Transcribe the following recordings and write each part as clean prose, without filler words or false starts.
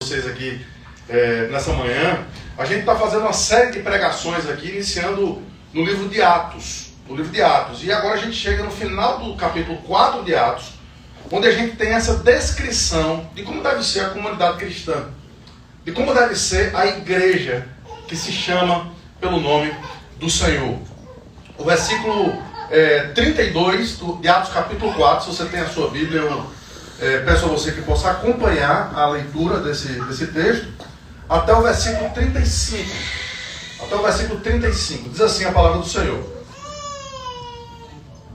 vocês aqui nessa manhã. A gente está fazendo uma série de pregações aqui, iniciando no livro de Atos. E agora a gente chega no final do capítulo 4 de Atos, onde a gente tem essa descrição de como deve ser a comunidade cristã, de como deve ser a igreja que se chama pelo nome do Senhor. O versículo 32 de Atos capítulo 4, se você tem a sua Bíblia, eu peço a você que possa acompanhar a leitura desse texto, até o versículo 35. Até o versículo 35, diz assim a palavra do Senhor: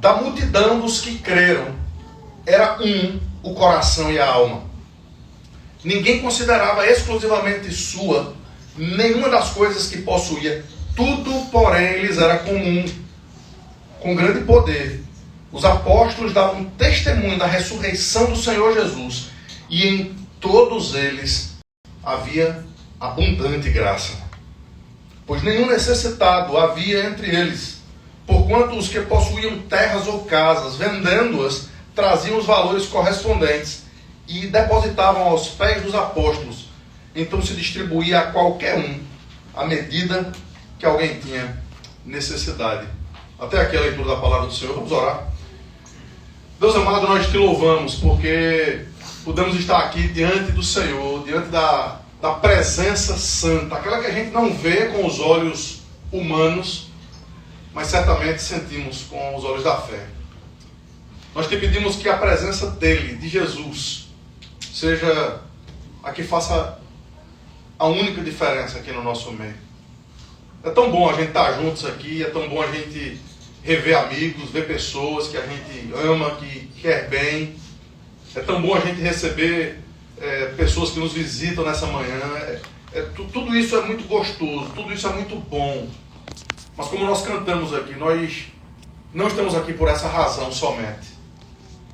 da multidão dos que creram, era o coração e a alma. Ninguém considerava exclusivamente sua nenhuma das coisas que possuía. Tudo, porém, lhes era comum. Com grande poder, os apóstolos davam testemunho da ressurreição do Senhor Jesus, e em todos eles havia abundante graça. Pois nenhum necessitado havia entre eles, porquanto os que possuíam terras ou casas, vendendo-as, traziam os valores correspondentes e depositavam aos pés dos apóstolos. Então se distribuía a qualquer um à medida que alguém tinha necessidade. Até aqui a leitura da palavra do Senhor. Vamos orar. Deus amado, nós te louvamos porque podemos estar aqui diante do Senhor, diante da presença santa, aquela que a gente não vê com os olhos humanos, mas certamente sentimos com os olhos da fé. Nós te pedimos que a presença dele, de Jesus, seja a que faça a única diferença aqui no nosso meio. É tão bom a gente estar juntos aqui, é tão bom a gente rever amigos, ver pessoas que a gente ama, que quer bem. É tão bom a gente receber pessoas que nos visitam nessa manhã. Tudo isso é muito gostoso, tudo isso é muito bom. Mas como nós cantamos aqui, nós não estamos aqui por essa razão somente.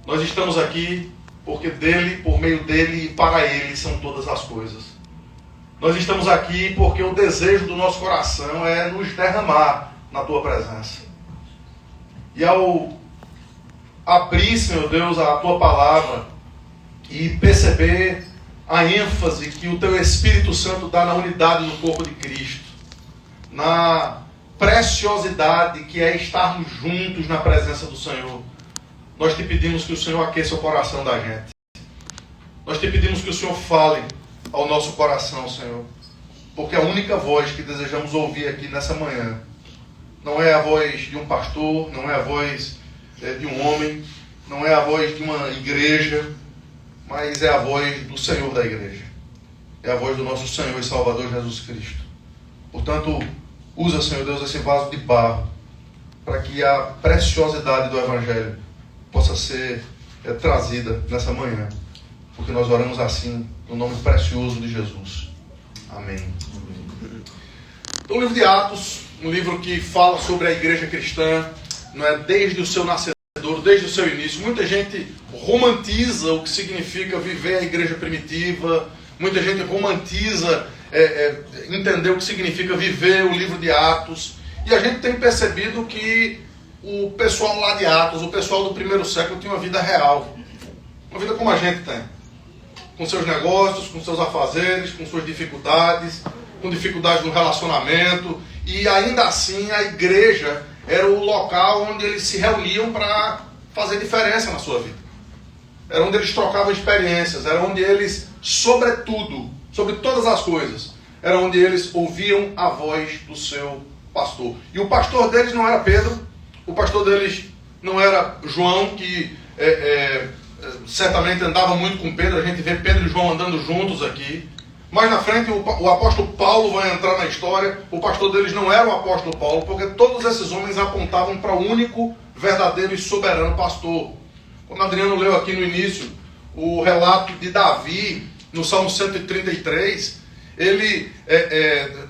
Nós estamos aqui porque dele, por meio dele e para ele são todas as coisas. Nós estamos aqui porque o desejo do nosso coração é nos derramar na tua presença. E ao abrir, Senhor Deus, a tua palavra e perceber a ênfase que o teu Espírito Santo dá na unidade do corpo de Cristo, na preciosidade que é estarmos juntos na presença do Senhor, nós te pedimos que o Senhor aqueça o coração da gente. Nós te pedimos que o Senhor fale ao nosso coração, Senhor, porque a única voz que desejamos ouvir aqui nessa manhã não é a voz de um pastor, não é a voz de um homem, não é a voz de uma igreja, mas é a voz do Senhor da igreja, é a voz do nosso Senhor e Salvador Jesus Cristo. Portanto, usa, Senhor Deus, esse vaso de barro para que a preciosidade do Evangelho possa ser trazida nessa manhã, porque nós oramos assim no nome precioso de Jesus. Amém. Então, o livro de Atos, um livro que fala sobre a igreja cristã, não é, desde o seu nascedor, desde o seu início. Muita gente romantiza o que significa viver a igreja primitiva, muita gente romantiza entender o que significa viver o livro de Atos, e a gente tem percebido que o pessoal lá de Atos, o pessoal do primeiro século, tinha uma vida real, uma vida como a gente tem, com seus negócios, com seus afazeres, com suas dificuldades, com dificuldades no relacionamento, e ainda assim a igreja era o local onde eles se reuniam para fazer diferença na sua vida. Era onde eles trocavam experiências, era onde eles, sobretudo, sobre todas as coisas, era onde eles ouviam a voz do seu pastor. E o pastor deles não era Pedro, o pastor deles não era João, que certamente andava muito com Pedro. A gente vê Pedro e João andando juntos aqui. Mais na frente o apóstolo Paulo vai entrar na história. O pastor deles não era o apóstolo Paulo, porque todos esses homens apontavam para o único, verdadeiro e soberano pastor. Quando Adriano leu aqui no início o relato de Davi, no Salmo 133, ele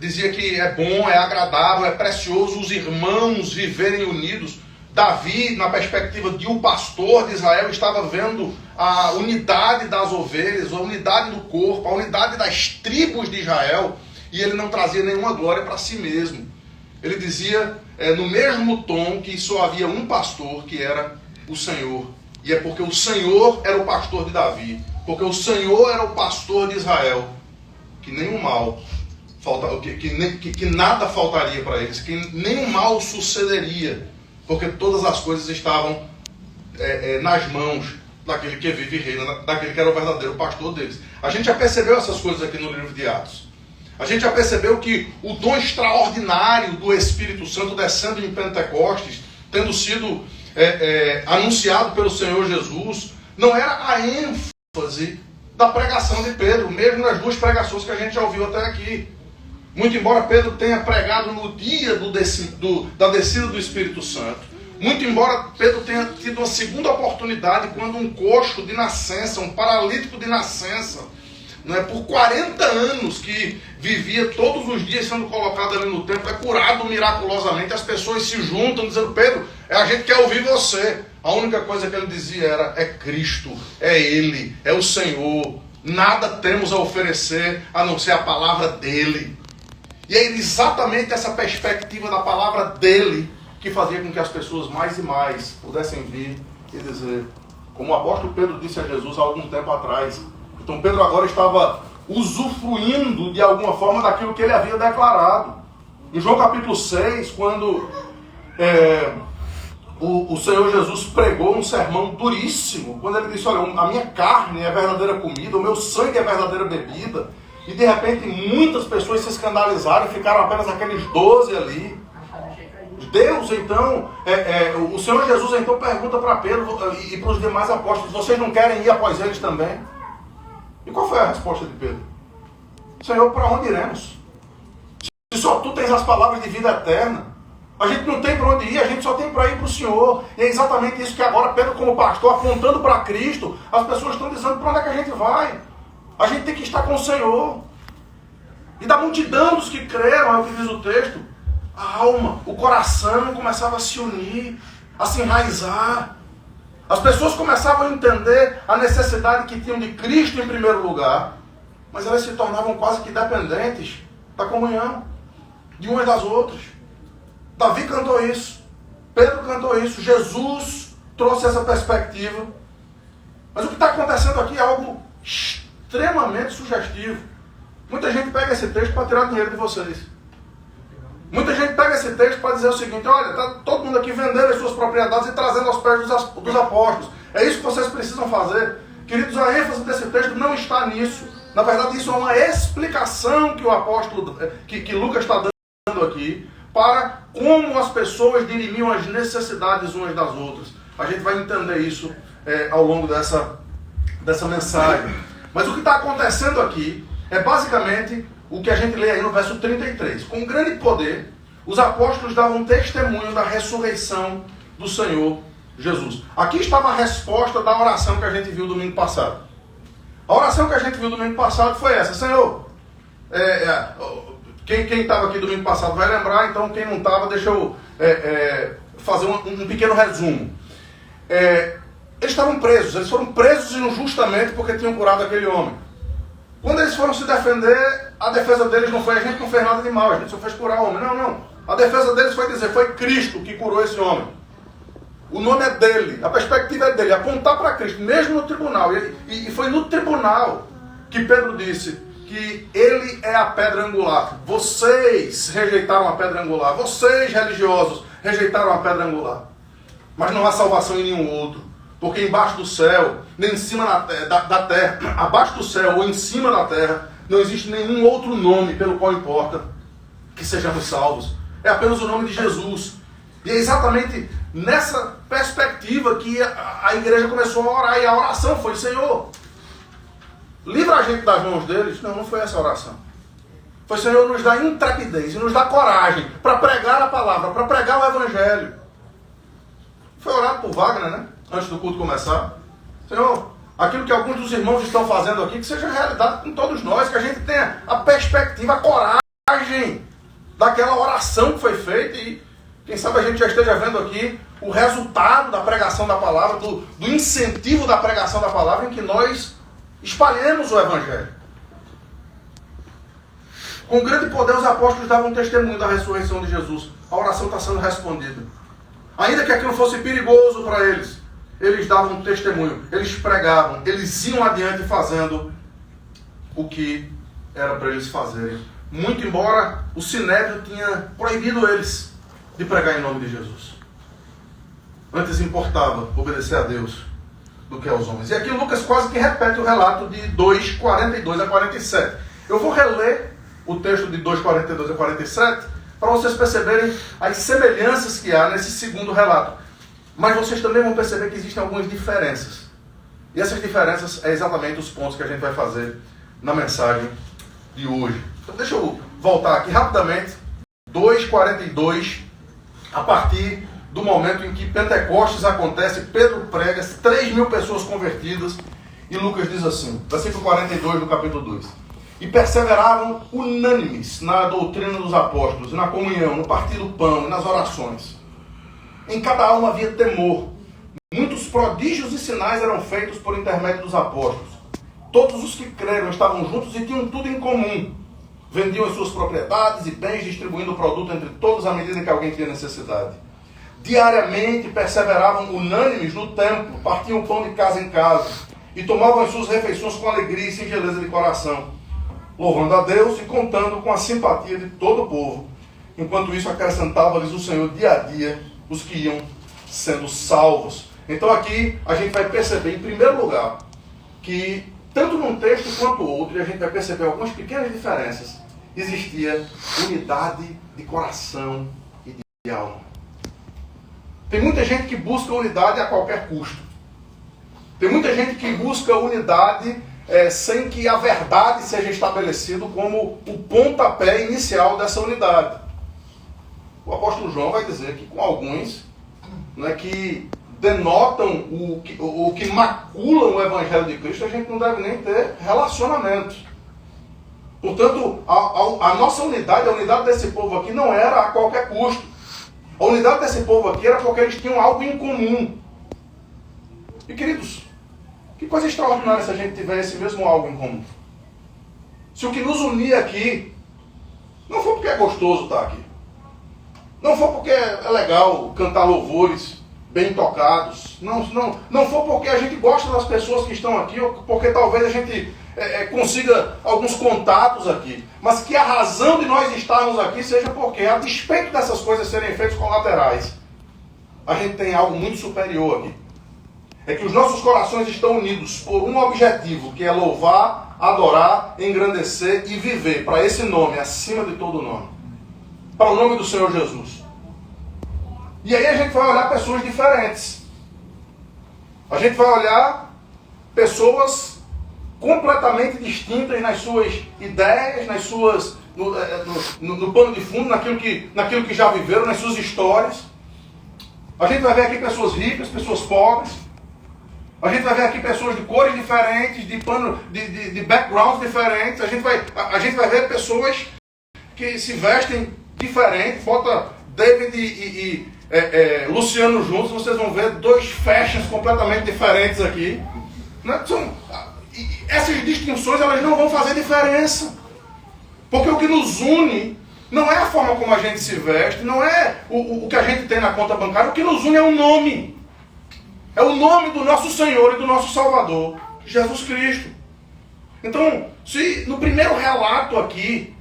dizia que é bom, é agradável, é precioso os irmãos viverem unidos. Davi, na perspectiva de um pastor de Israel, estava vendo a unidade das ovelhas, a unidade do corpo, a unidade das tribos de Israel, e ele não trazia nenhuma glória para si mesmo. Ele dizia, no mesmo tom, que só havia um pastor, que era o Senhor. E E é porque o Senhor era o pastor de Davi, porque o Senhor era o pastor de Israel, que nenhum mal que nada faltaria para eles, que nenhum mal sucederia, porque todas as coisas estavam nas mãos daquele que vive e reina, daquele que era o verdadeiro pastor deles. A gente já percebeu essas coisas aqui no livro de Atos. A gente já percebeu que o dom extraordinário do Espírito Santo descendo em Pentecostes, tendo sido anunciado pelo Senhor Jesus, não era a ênfase da pregação de Pedro, mesmo nas duas pregações que a gente já ouviu até aqui. Muito embora Pedro tenha pregado no dia da descida do Espírito Santo, muito embora Pedro tenha tido uma segunda oportunidade quando um coxo de nascença, um paralítico de nascença, por 40 anos que vivia todos os dias sendo colocado ali no templo, é curado miraculosamente, as pessoas se juntam dizendo: Pedro, a gente quer ouvir você. A única coisa que ele dizia era: é Cristo, é Ele, é o Senhor, nada temos a oferecer a não ser a palavra dEle. E é exatamente essa perspectiva da palavra dEle que fazia com que as pessoas mais e mais pudessem vir e dizer, como o apóstolo Pedro disse a Jesus há algum tempo atrás. Então Pedro agora estava usufruindo de alguma forma daquilo que ele havia declarado. Em João capítulo 6, quando o Senhor Jesus pregou um sermão duríssimo, quando ele disse: olha, a minha carne é verdadeira comida, o meu sangue é verdadeira bebida, e de repente muitas pessoas se escandalizaram e ficaram apenas aqueles 12 ali. Deus, então, o Senhor Jesus então pergunta para Pedro e para os demais apóstolos: vocês não querem ir após eles também? E qual foi a resposta de Pedro? Senhor, para onde iremos? Se só tu tens as palavras de vida eterna, a gente não tem para onde ir, a gente só tem para ir para o Senhor. E é exatamente isso que agora Pedro, como pastor, apontando para Cristo, as pessoas estão dizendo: para onde é que a gente vai? A gente tem que estar com o Senhor. E da multidão dos que creram, é o que diz o texto, a alma, o coração começava a se unir, a se enraizar. As pessoas começavam a entender a necessidade que tinham de Cristo em primeiro lugar, mas elas se tornavam quase que dependentes da comunhão, de umas das outras. Davi cantou isso, Pedro cantou isso, Jesus trouxe essa perspectiva. Mas o que está acontecendo aqui é algo extremamente sugestivo. Muita gente pega esse texto para tirar dinheiro de vocês. Muita gente pega esse texto para dizer o seguinte: olha, está todo mundo aqui vendendo as suas propriedades e trazendo aos pés dos apóstolos. É isso que vocês precisam fazer. Queridos, a ênfase desse texto não está nisso. Na verdade, isso é uma explicação que o apóstolo, que Lucas está dando aqui, para como as pessoas dirimiam as necessidades umas das outras. A gente vai entender isso ao longo dessa mensagem. Mas o que está acontecendo aqui é basicamente o que a gente lê aí no verso 33. Com grande poder, os apóstolos davam testemunho da ressurreição do Senhor Jesus. Aqui estava a resposta da oração que a gente viu domingo passado. A oração que a gente viu domingo passado foi essa: Senhor, quem estava aqui domingo passado vai lembrar, então quem não estava, deixa eu fazer um pequeno resumo. Eles estavam presos, eles foram presos injustamente porque tinham curado aquele homem. Quando eles foram se defender, a defesa deles não foi: a gente não fez nada de mal, a gente só fez curar o homem. Não. A defesa deles foi dizer: foi Cristo que curou esse homem. O nome é dele, a perspectiva é dele, apontar para Cristo, mesmo no tribunal. E foi no tribunal que Pedro disse que ele é a pedra angular. Vocês rejeitaram a pedra angular, vocês religiosos rejeitaram a pedra angular. Mas não há salvação em nenhum outro. Porque embaixo do céu, nem em cima da terra, abaixo do céu ou em cima da terra, não existe nenhum outro nome pelo qual importa que sejamos salvos. É apenas o nome de Jesus. E é exatamente nessa perspectiva que a igreja começou a orar. E a oração foi: Senhor, livra a gente das mãos deles. Não foi essa a oração. Foi: Senhor, nos dá intrepidez e nos dá coragem para pregar a palavra, para pregar o evangelho. Foi orado por Wagner, né? Antes do culto começar. Senhor, aquilo que alguns dos irmãos estão fazendo aqui, que seja realidade com todos nós, que a gente tenha a perspectiva, a coragem daquela oração que foi feita, e quem sabe a gente já esteja vendo aqui o resultado da pregação da palavra, do incentivo da pregação da palavra, em que nós espalhemos o evangelho. Com grande poder os apóstolos davam testemunho da ressurreição de Jesus. A oração está sendo respondida. Ainda que aquilo fosse perigoso para eles, eles davam testemunho, eles pregavam, eles iam adiante fazendo o que era para eles fazerem. Muito embora o Sinédrio tinha proibido eles de pregar em nome de Jesus. Antes importava obedecer a Deus do que aos homens. E aqui Lucas quase que repete o relato de 2:42 a 47. Eu vou reler o texto de 2:42 a 47 para vocês perceberem as semelhanças que há nesse segundo relato. Mas vocês também vão perceber que existem algumas diferenças. E essas diferenças é exatamente os pontos que a gente vai fazer na mensagem de hoje. Então deixa eu voltar aqui rapidamente. 2:42, a partir do momento em que Pentecostes acontece, Pedro prega, 3.000 pessoas convertidas, e Lucas diz assim, versículo 42 do capítulo 2. E perseveravam unânimes na doutrina dos apóstolos, na comunhão, no partir do pão e nas orações. Em cada alma havia temor. Muitos prodígios e sinais eram feitos por intermédio dos apóstolos. Todos os que creram estavam juntos e tinham tudo em comum. Vendiam as suas propriedades e bens, distribuindo o produto entre todos à medida que alguém tinha necessidade. Diariamente perseveravam unânimes no templo, partiam o pão de casa em casa e tomavam as suas refeições com alegria e singeleza de coração, louvando a Deus e contando com a simpatia de todo o povo. Enquanto isso, acrescentava-lhes o Senhor dia a dia os que iam sendo salvos. Então aqui a gente vai perceber, em primeiro lugar, que tanto num texto quanto outro, e a gente vai perceber algumas pequenas diferenças, existia unidade de coração e de alma. Tem muita gente que busca unidade a qualquer custo. Tem muita gente que busca unidade sem que a verdade seja estabelecida como o pontapé inicial dessa unidade. O apóstolo João vai dizer que com alguns, né, que denotam o que maculam o Evangelho de Cristo, a gente não deve nem ter relacionamento. Portanto, a nossa unidade, a unidade desse povo aqui não era a qualquer custo. A unidade desse povo aqui era porque eles tinham algo em comum. E queridos, que coisa extraordinária se a gente tiver esse mesmo algo em comum. Se o que nos unia aqui não for porque é gostoso estar aqui, não for porque é legal cantar louvores bem tocados, não for porque a gente gosta das pessoas que estão aqui, ou porque talvez a gente consiga alguns contatos aqui, mas que a razão de nós estarmos aqui seja porque, a despeito dessas coisas serem efeitos colaterais, a gente tem algo muito superior aqui. É que os nossos corações estão unidos por um objetivo, que é louvar, adorar, engrandecer e viver para esse nome, acima de todo nome. Para o nome do Senhor Jesus. E aí a gente vai olhar pessoas diferentes. A gente vai olhar pessoas completamente distintas nas suas ideias, nas suas, no pano de fundo, naquilo que já viveram, nas suas histórias. A gente vai ver aqui pessoas ricas, pessoas pobres. A gente vai ver aqui pessoas de cores diferentes, de backgrounds diferentes. A gente vai ver pessoas que se vestem diferente. Bota David e Luciano juntos, vocês vão ver dois fashions completamente diferentes aqui. Essas distinções, elas não vão fazer diferença. Porque o que nos une não é a forma como a gente se veste, não é o que a gente tem na conta bancária. O que nos une é o nome. É o nome do nosso Senhor e do nosso Salvador, Jesus Cristo. Então, se no primeiro relato aqui,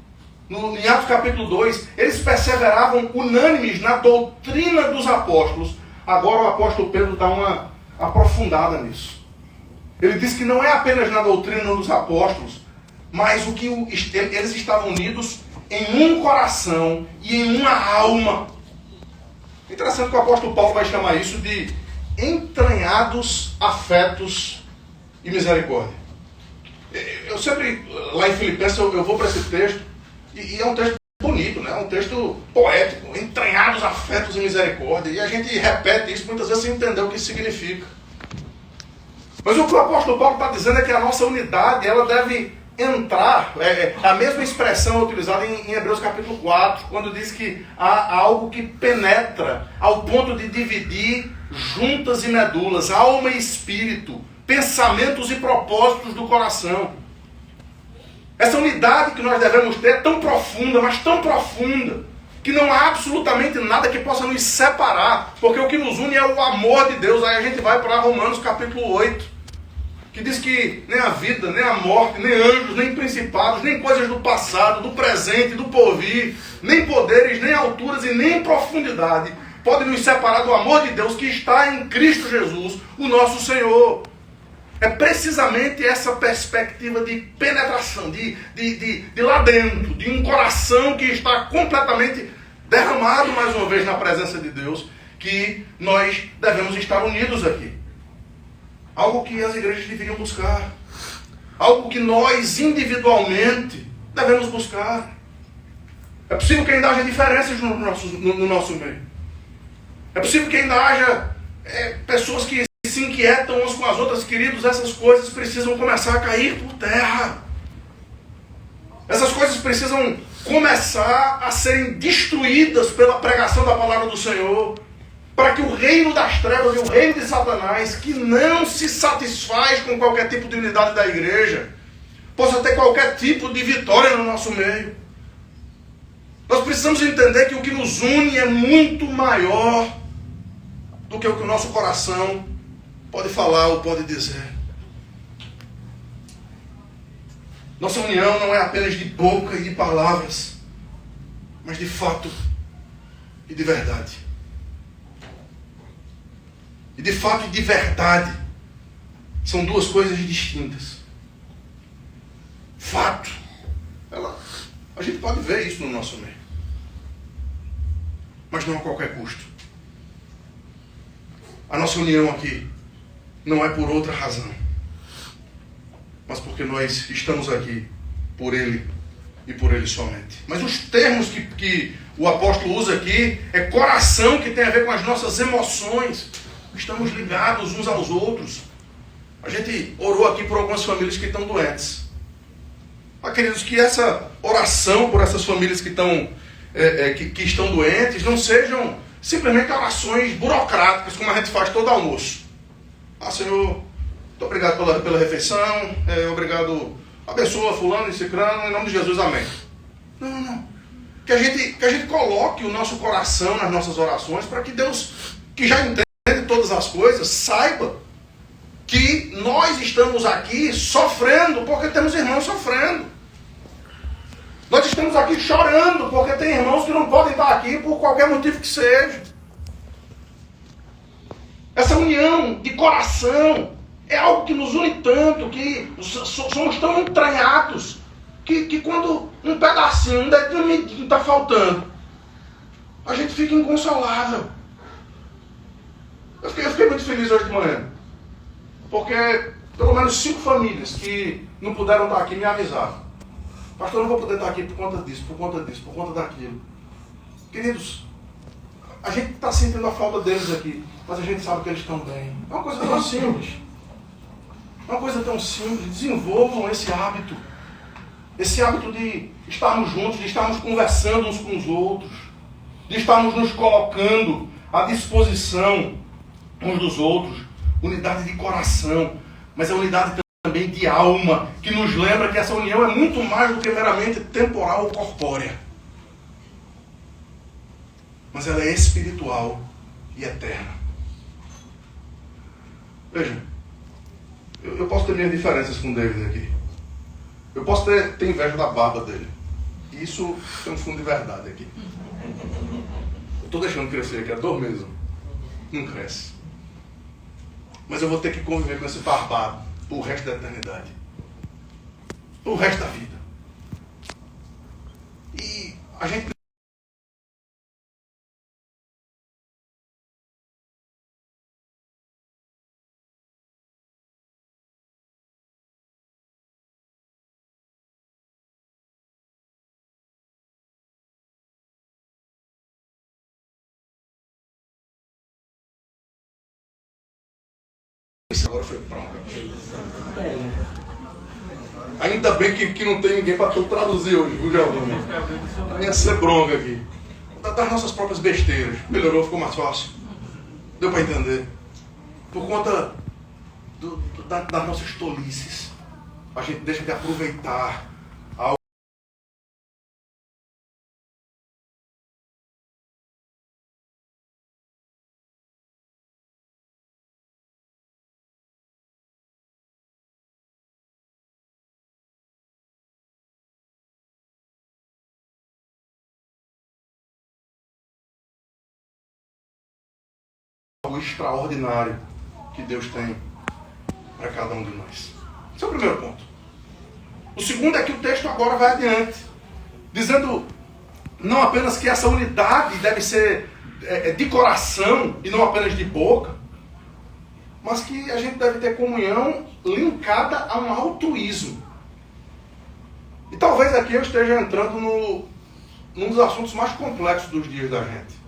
em Atos capítulo 2, eles perseveravam unânimes na doutrina dos apóstolos, agora o apóstolo Pedro dá uma aprofundada nisso. Ele diz que não é apenas na doutrina dos apóstolos, mas eles estavam unidos em um coração e em uma alma. Interessante que o apóstolo Paulo vai chamar isso de entranhados afetos e misericórdia. Eu sempre, lá em Filipenses, eu vou para esse texto, e é um texto bonito, né? É um texto poético, entranhados afetos e misericórdia, e a gente repete isso muitas vezes sem entender o que isso significa. Mas o que o apóstolo Paulo está dizendo é que a nossa unidade, ela deve entrar, a mesma expressão utilizada em Hebreus capítulo 4, quando diz que há algo que penetra ao ponto de dividir juntas e medulas, alma e espírito, pensamentos e propósitos do coração. Essa unidade que nós devemos ter é tão profunda, mas tão profunda, que não há absolutamente nada que possa nos separar, porque o que nos une é o amor de Deus. Aí a gente vai para Romanos capítulo 8, que diz que nem a vida, nem a morte, nem anjos, nem principados, nem coisas do passado, do presente, do porvir, nem poderes, nem alturas e nem profundidade podem nos separar do amor de Deus que está em Cristo Jesus, o nosso Senhor. É precisamente essa perspectiva de penetração, de lá dentro, de um coração que está completamente derramado mais uma vez na presença de Deus, que nós devemos estar unidos aqui. Algo que as igrejas deveriam buscar. Algo que nós individualmente devemos buscar. É possível que ainda haja diferenças no nosso meio. É possível que ainda haja pessoas que se inquietam umas com as outras. Queridos, essas coisas precisam começar a cair por terra. Essas coisas precisam começar a serem destruídas pela pregação da palavra do Senhor, para que o reino das trevas e o reino de Satanás, que não se satisfaz com qualquer tipo de unidade da igreja, possa ter qualquer tipo de vitória no nosso meio. Nós precisamos entender que o que nos une é muito maior do que o que o nosso coração pode falar ou pode dizer. Nossa união não é apenas de boca e de palavras, mas de fato e de verdade. E de fato e de verdade são duas coisas distintas. Fato, a gente pode ver isso no nosso meio, mas não a qualquer custo. A nossa união aqui não é por outra razão, mas porque nós estamos aqui por Ele e por Ele somente. Mas os termos que o apóstolo usa aqui é coração, que tem a ver com as nossas emoções. Estamos ligados uns aos outros. A gente orou aqui por algumas famílias que estão doentes. Queridos, que essa oração por essas famílias que estão doentes não sejam simplesmente orações burocráticas, como a gente faz todo almoço. Senhor, muito obrigado pela refeição, obrigado, abençoa fulano e cicrano, em nome de Jesus, amém. Não. Que a gente coloque o nosso coração nas nossas orações, para que Deus, que já entende todas as coisas, saiba que nós estamos aqui sofrendo porque temos irmãos sofrendo. Nós estamos aqui chorando porque tem irmãos que não podem estar aqui por qualquer motivo que seja. Essa união de coração é algo que nos une tanto, que somos tão entranhados, que quando um pedacinho, um dedinho medinho está faltando, a gente fica inconsolável. Eu fiquei muito feliz hoje de manhã, porque pelo menos 5 famílias que não puderam estar aqui me avisaram. Pastor, eu não vou poder estar aqui por conta disso, por conta daquilo. Queridos, a gente está sentindo a falta deles aqui, mas a gente sabe que eles estão bem. É uma coisa tão simples. É uma coisa tão simples. Desenvolvam esse hábito. Esse hábito de estarmos juntos, de estarmos conversando uns com os outros, de estarmos nos colocando à disposição uns dos outros. Unidade de coração, mas é unidade também de alma, que nos lembra que essa união é muito mais do que meramente temporal ou corpórea. Mas ela é espiritual e eterna. Veja, eu posso ter minhas diferenças com o David aqui. Eu posso ter inveja da barba dele. E isso tem um fundo de verdade aqui. Eu estou deixando crescer aqui há 2 meses. Não cresce. Mas eu vou ter que conviver com esse barbado o resto da eternidade. O resto da vida. E a gente agora foi pronto. Ainda bem que não tem ninguém para traduzir hoje, viu, Gelvão? Ia ser bronca aqui. Das nossas próprias besteiras. Melhorou, ficou mais fácil. Deu para entender. Por conta das nossas tolices, a gente deixa de aproveitar algo extraordinário que Deus tem para cada um de nós. Esse é o primeiro ponto. O segundo é que o texto agora vai adiante, dizendo não apenas que essa unidade deve ser de coração e não apenas de boca, mas que a gente deve ter comunhão linkada a um altruísmo. E talvez aqui eu esteja entrando num dos assuntos mais complexos dos dias da gente.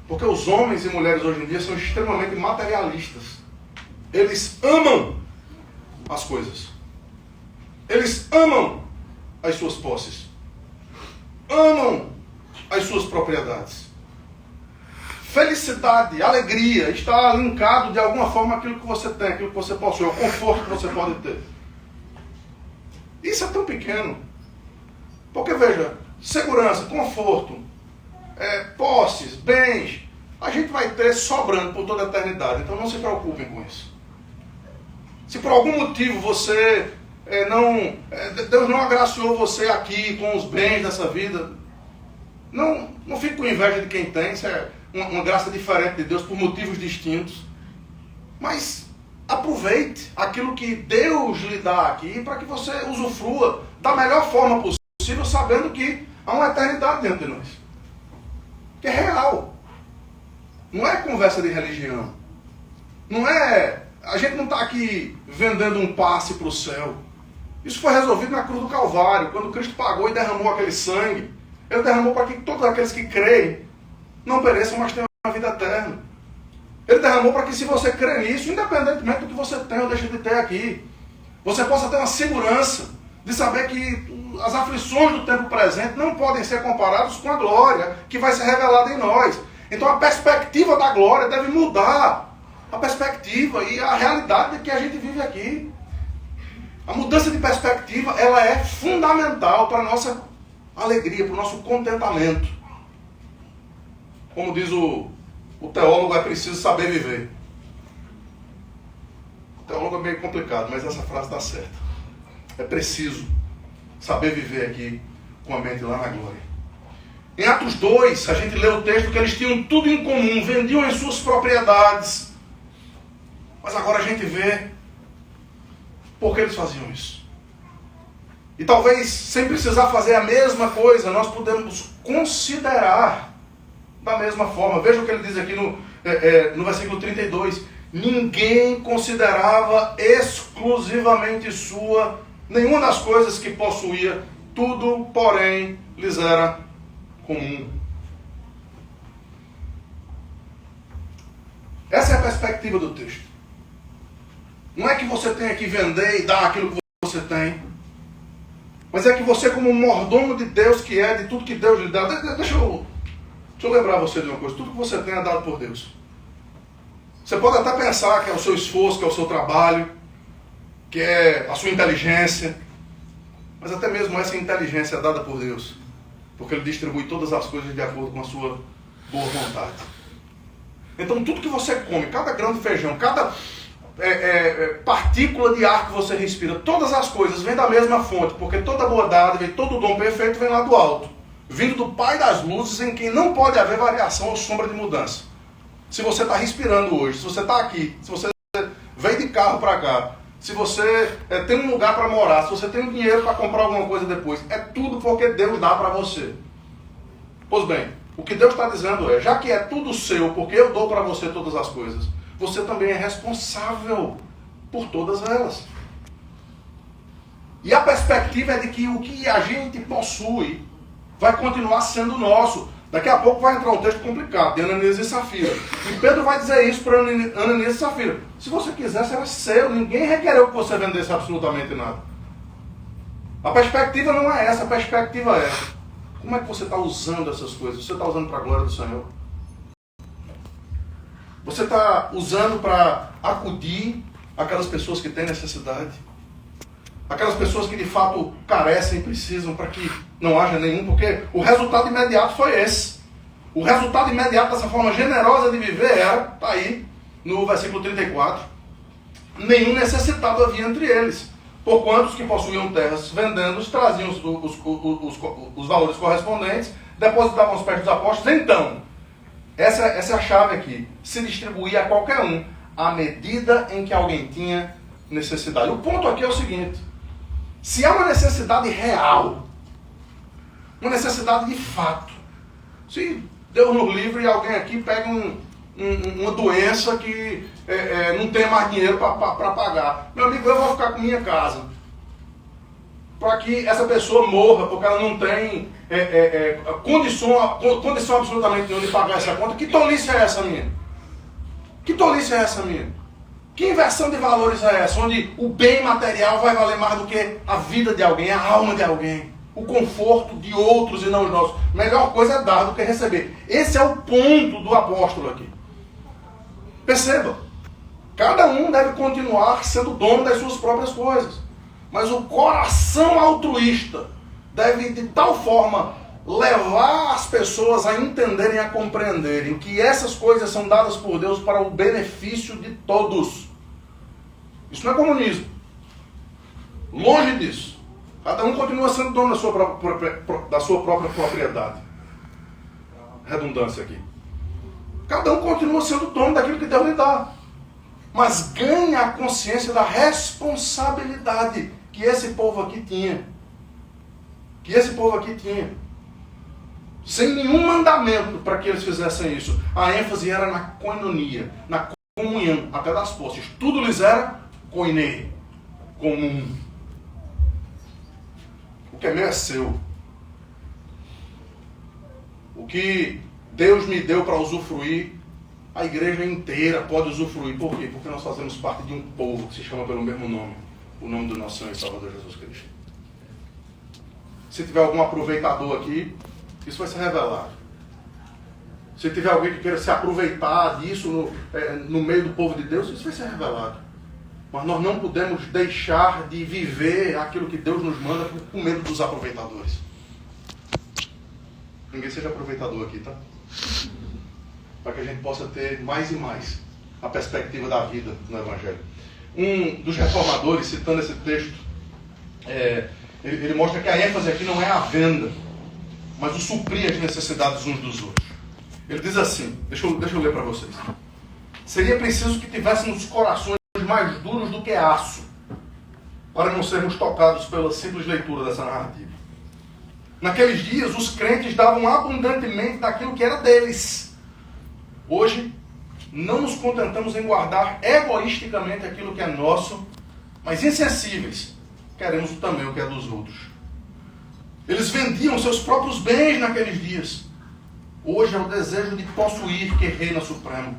Porque os homens e mulheres hoje em dia são extremamente materialistas. Eles amam as coisas. Eles amam as suas posses. Amam as suas propriedades. Felicidade, alegria, está linkado de alguma forma àquilo que você tem, àquilo que você possui, ao conforto que você pode ter. Isso é tão pequeno. Porque veja, segurança, conforto, posses, bens, a gente vai ter sobrando por toda a eternidade. Então não se preocupem com isso. Se por algum motivo você Deus não agraciou você aqui com os bens dessa vida, não fique com inveja de quem tem. Isso é uma graça diferente de Deus por motivos distintos. Mas aproveite aquilo que Deus lhe dá aqui para que você usufrua da melhor forma possível, sabendo que há uma eternidade dentro de nós. Que é real. Não é conversa de religião. A gente não está aqui vendendo um passe para o céu. Isso foi resolvido na cruz do Calvário, quando Cristo pagou e derramou aquele sangue. Ele derramou para que todos aqueles que creem não pereçam, mas tenham uma vida eterna. Ele derramou para que, se você crê nisso, independentemente do que você tem ou deixa de ter aqui, você possa ter uma segurança de saber que as aflições do tempo presente não podem ser comparadas com a glória que vai ser revelada em nós. Então a perspectiva da glória deve mudar a perspectiva e a realidade que a gente vive aqui. A mudança de perspectiva, ela é fundamental para a nossa alegria, para o nosso contentamento. Como diz o teólogo, é preciso saber viver. O teólogo é meio complicado, mas essa frase está certa. É preciso saber viver aqui com a mente lá na glória. Em Atos 2, a gente lê o texto que eles tinham tudo em comum, vendiam as suas propriedades. Mas agora a gente vê por que eles faziam isso. E talvez, sem precisar fazer a mesma coisa, nós podemos considerar da mesma forma. Veja o que ele diz aqui no versículo 32. Ninguém considerava exclusivamente sua nenhuma das coisas que possuía, tudo, porém, lhes era comum. Essa é a perspectiva do texto. Não é que você tenha que vender e dar aquilo que você tem, mas é que você, como mordomo de Deus que é, de tudo que Deus lhe dá, deixa eu lembrar você de uma coisa: tudo que você tem é dado por Deus. Você pode até pensar que é o seu esforço, que é o seu trabalho, que é a sua inteligência, mas até mesmo essa inteligência é dada por Deus, porque Ele distribui todas as coisas de acordo com a sua boa vontade. Então tudo que você come, cada grão de feijão, cada partícula de ar que você respira, todas as coisas vêm da mesma fonte, porque toda boa dádiva e todo dom perfeito vem lá do alto, vindo do Pai das luzes, em quem não pode haver variação ou sombra de mudança. Se você está respirando hoje, se você está aqui, se você veio de carro para cá, se você tem um lugar para morar, se você tem um dinheiro para comprar alguma coisa depois, é tudo porque Deus dá para você. Pois bem, o que Deus está dizendo é: já que é tudo seu, porque eu dou para você todas as coisas, você também é responsável por todas elas. E a perspectiva é de que o que a gente possui vai continuar sendo nosso. Daqui a pouco vai entrar um texto complicado, de Ananias e Safira. E Pedro vai dizer isso para Ananias e Safira: se você quiser, será seu. Ninguém requereu que você vendesse absolutamente nada. A perspectiva não é essa. A perspectiva é: como é que você está usando essas coisas? Você está usando para a glória do Senhor? Você está usando para acudir aquelas pessoas que têm necessidade? Aquelas pessoas que de fato carecem e precisam, para que não haja nenhum, porque o resultado imediato foi esse. O resultado imediato dessa forma generosa de viver era, está aí no versículo 34, nenhum necessitado havia entre eles, porquanto os que possuíam terras, vendendo-os, traziam os valores correspondentes, depositavam aos pés dos apóstolos. Então, Essa é a chave aqui. Se distribuía a qualquer um, à medida em que alguém tinha necessidade. O ponto aqui é o seguinte: se há uma necessidade real, uma necessidade de fato, se Deus nos livre e alguém aqui pega uma doença que não tem mais dinheiro para pagar, meu amigo, eu vou ficar com minha casa, para que essa pessoa morra, porque ela não tem condição absolutamente nenhuma de pagar essa conta. Que tolice é essa minha? Que tolice é essa minha? Que inversão de valores é essa? Onde o bem material vai valer mais do que a vida de alguém, a alma de alguém, o conforto de outros e não os nossos. Melhor coisa é dar do que receber. Esse é o ponto do apóstolo aqui. Perceba, cada um deve continuar sendo dono das suas próprias coisas, mas o coração altruísta deve de tal forma levar as pessoas a entenderem, a compreenderem que essas coisas são dadas por Deus para o benefício de todos. Isso não é comunismo. Longe disso. Cada um continua sendo dono da sua própria propriedade. Redundância aqui. Cada um continua sendo dono daquilo que Deus lhe dá. Mas ganha a consciência da responsabilidade que esse povo aqui tinha. Que esse povo aqui tinha. Sem nenhum mandamento para que eles fizessem isso. A ênfase era na koinonia, na comunhão, até das posses. Tudo lhes era koiné, comum. O que é meu é seu. O que Deus me deu para usufruir, a igreja inteira pode usufruir. Por quê? Porque nós fazemos parte de um povo que se chama pelo mesmo nome. O nome do nosso Senhor e Salvador Jesus Cristo. Se tiver algum aproveitador aqui, isso vai ser revelado. Se tiver alguém que queira se aproveitar disso no meio do povo de Deus, isso vai ser revelado. Mas nós não podemos deixar de viver aquilo que Deus nos manda por medo dos aproveitadores. Ninguém seja aproveitador aqui, tá? Para que a gente possa ter mais e mais a perspectiva da vida no Evangelho. Um dos reformadores, citando esse texto, ele mostra que a ênfase aqui não é a venda, mas o suprir as necessidades uns dos outros. Ele diz assim, deixa eu ler para vocês. Seria preciso que tivéssemos corações mais duros do que aço, para não sermos tocados pela simples leitura dessa narrativa. Naqueles dias, os crentes davam abundantemente daquilo que era deles. Hoje, não nos contentamos em guardar egoisticamente aquilo que é nosso, mas insensíveis, queremos também o que é dos outros. Eles vendiam seus próprios bens naqueles dias. Hoje é o desejo de possuir que reina supremo.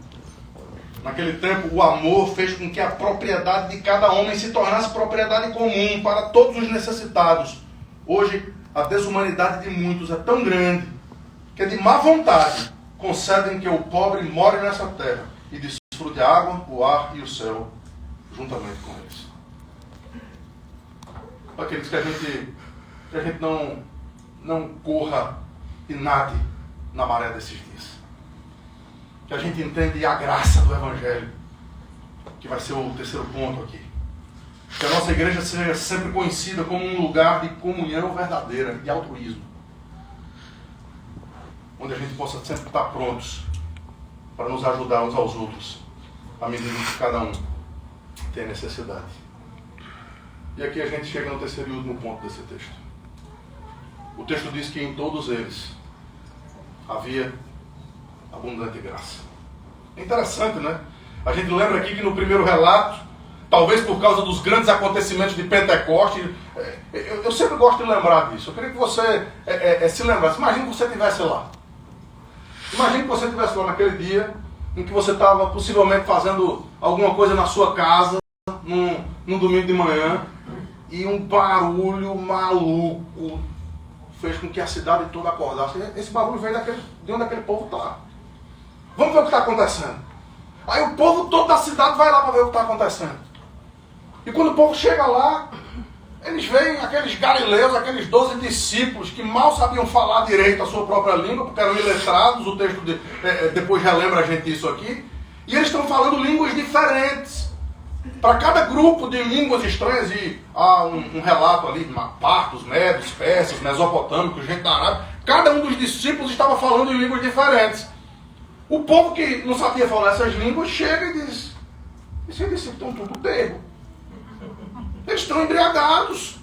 Naquele tempo, o amor fez com que a propriedade de cada homem se tornasse propriedade comum para todos os necessitados. Hoje, a desumanidade de muitos é tão grande que de má vontade concedem que o pobre more nessa terra e desfrute a água, o ar e o céu juntamente com eles. Para aqueles que a gente não corra e nade na maré desses dias. Que a gente entende a graça do Evangelho, que vai ser o terceiro ponto aqui. Que a nossa igreja seja sempre conhecida como um lugar de comunhão verdadeira, de altruísmo. Onde a gente possa sempre estar prontos para nos ajudar uns aos outros, à medida que cada um tem necessidade. E aqui a gente chega no terceiro e último ponto desse texto. O texto diz que em todos eles havia abundante graça. É interessante, né? A gente lembra aqui que no primeiro relato, talvez por causa dos grandes acontecimentos de Pentecostes, eu sempre gosto de lembrar disso. Eu queria que você se lembrasse. Imagine que você estivesse lá. Imagine que você estivesse lá naquele dia em que você estava possivelmente fazendo alguma coisa na sua casa, num domingo de manhã, e um barulho maluco fez com que a cidade toda acordasse. Esse barulho veio de onde aquele povo está. Vamos ver o que está acontecendo. Aí o povo todo da cidade vai lá para ver o que está acontecendo. E quando o povo chega lá, eles veem aqueles galileus, aqueles 12 discípulos que mal sabiam falar direito a sua própria língua, porque eram iletrados. O texto depois relembra a gente isso aqui. E eles estão falando línguas diferentes. Para cada grupo de línguas estranhas, e há um relato ali, partos, medos, persas, mesopotâmicos, gente da Arábia, cada um dos discípulos estava falando em línguas diferentes. O povo que não sabia falar essas línguas chega e diz: esses discípulos estão tudo bêbados. Eles estão embriagados.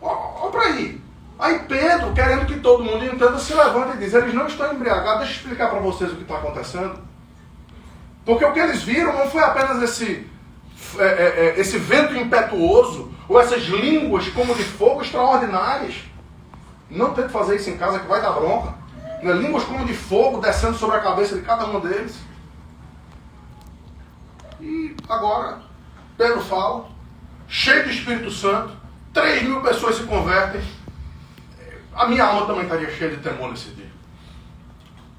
Olha para aí. Aí Pedro, querendo que todo mundo entenda, se levanta e diz: eles não estão embriagados. Deixa eu explicar para vocês o que está acontecendo. Porque o que eles viram não foi apenas esse vento impetuoso, ou essas línguas como de fogo extraordinárias. Não tente fazer isso em casa que vai dar bronca. Línguas como de fogo descendo sobre a cabeça de cada um deles. E agora, Pedro fala, cheio do Espírito Santo, 3.000 pessoas se convertem. A minha alma também estaria cheia de temor nesse dia.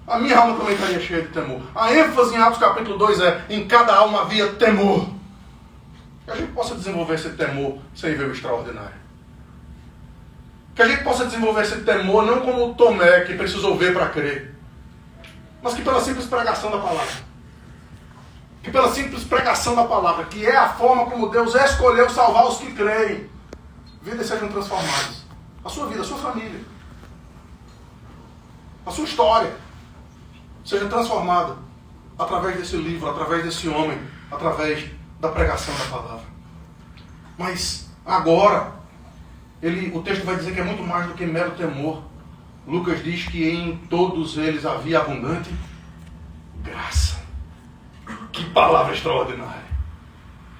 A minha alma também estaria cheia de temor. A ênfase em Atos capítulo 2 é: em cada alma havia temor. Que a gente possa desenvolver esse temor sem ver o extraordinário. Que a gente possa desenvolver esse temor não como o Tomé, que precisou ver para crer, mas que pela simples pregação da palavra. Que pela simples pregação da palavra, que é a forma como Deus escolheu salvar os que creem, vidas sejam transformadas. A sua vida, a sua família, a sua história seja transformada através desse livro, através desse homem, através da pregação da palavra. Mas agora, o texto vai dizer que é muito mais do que mero temor. Lucas diz que em todos eles havia abundante graça. Que palavra extraordinária!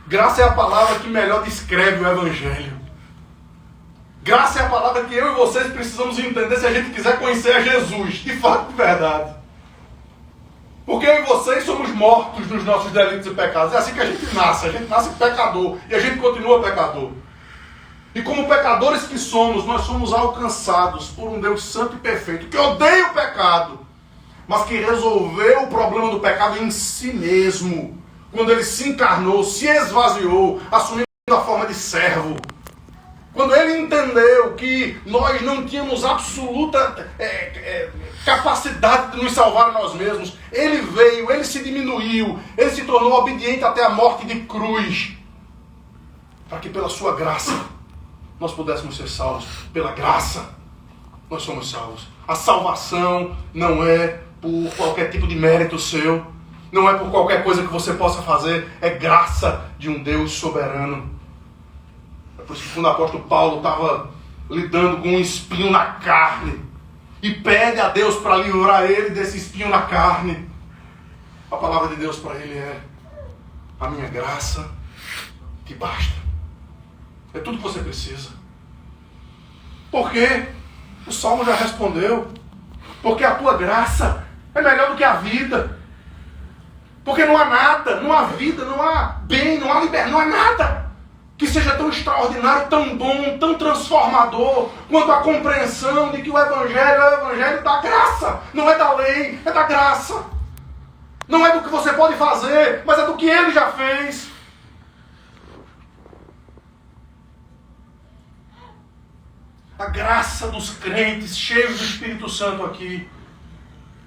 Graça é a palavra que melhor descreve o Evangelho. Graça é a palavra que eu e vocês precisamos entender se a gente quiser conhecer a Jesus, de fato, de verdade. Porque eu e vocês somos mortos nos nossos delitos e pecados. É assim que a gente nasce pecador, e a gente continua pecador. E como pecadores que somos, nós somos alcançados por um Deus santo e perfeito, que odeia o pecado, mas que resolveu o problema do pecado em si mesmo, quando ele se encarnou, se esvaziou, assumindo a forma de servo. Quando ele entendeu que nós não tínhamos absoluta capacidade de nos salvar a nós mesmos, ele veio, ele se diminuiu, ele se tornou obediente até a morte de cruz, para que pela sua graça nós pudéssemos ser salvos. Pela graça nós somos salvos. A salvação não é por qualquer tipo de mérito seu, não é por qualquer coisa que você possa fazer, é graça de um Deus soberano. É por isso que quando o apóstolo Paulo estava lidando com um espinho na carne e pede a Deus para livrar ele desse espinho na carne, a palavra de Deus para ele é: a minha graça te basta. É tudo que você precisa. Por quê? O Salmo já respondeu. Porque a tua graça é melhor do que a vida. Porque não há nada, não há vida, não há bem, não há liberdade, não há nada que seja tão extraordinário, tão bom, tão transformador, quanto a compreensão de que o Evangelho é o Evangelho da graça. Não é da lei, é da graça. Não é do que você pode fazer, mas é do que Ele já fez. A graça dos crentes cheios do Espírito Santo aqui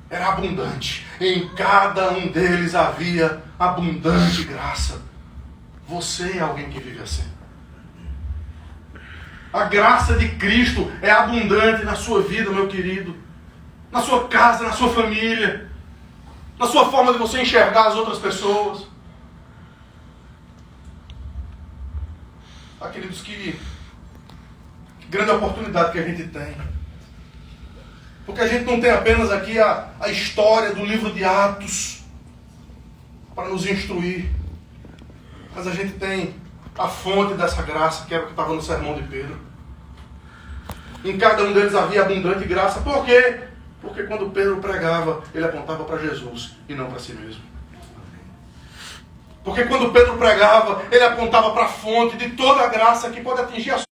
era abundante. Em cada um deles havia abundante graça. Você é alguém que vive assim. A graça de Cristo é abundante na sua vida, meu querido. Na sua casa, na sua família. Na sua forma de você enxergar as outras pessoas. Queridos, que grande oportunidade que a gente tem. Porque a gente não tem apenas aqui a história do livro de Atos para nos instruir, mas a gente tem a fonte dessa graça, que era o que estava no sermão de Pedro. Em cada um deles havia abundante graça. Por quê? Porque quando Pedro pregava, ele apontava para Jesus e não para si mesmo. Porque quando Pedro pregava, ele apontava para a fonte de toda a graça que pode atingir a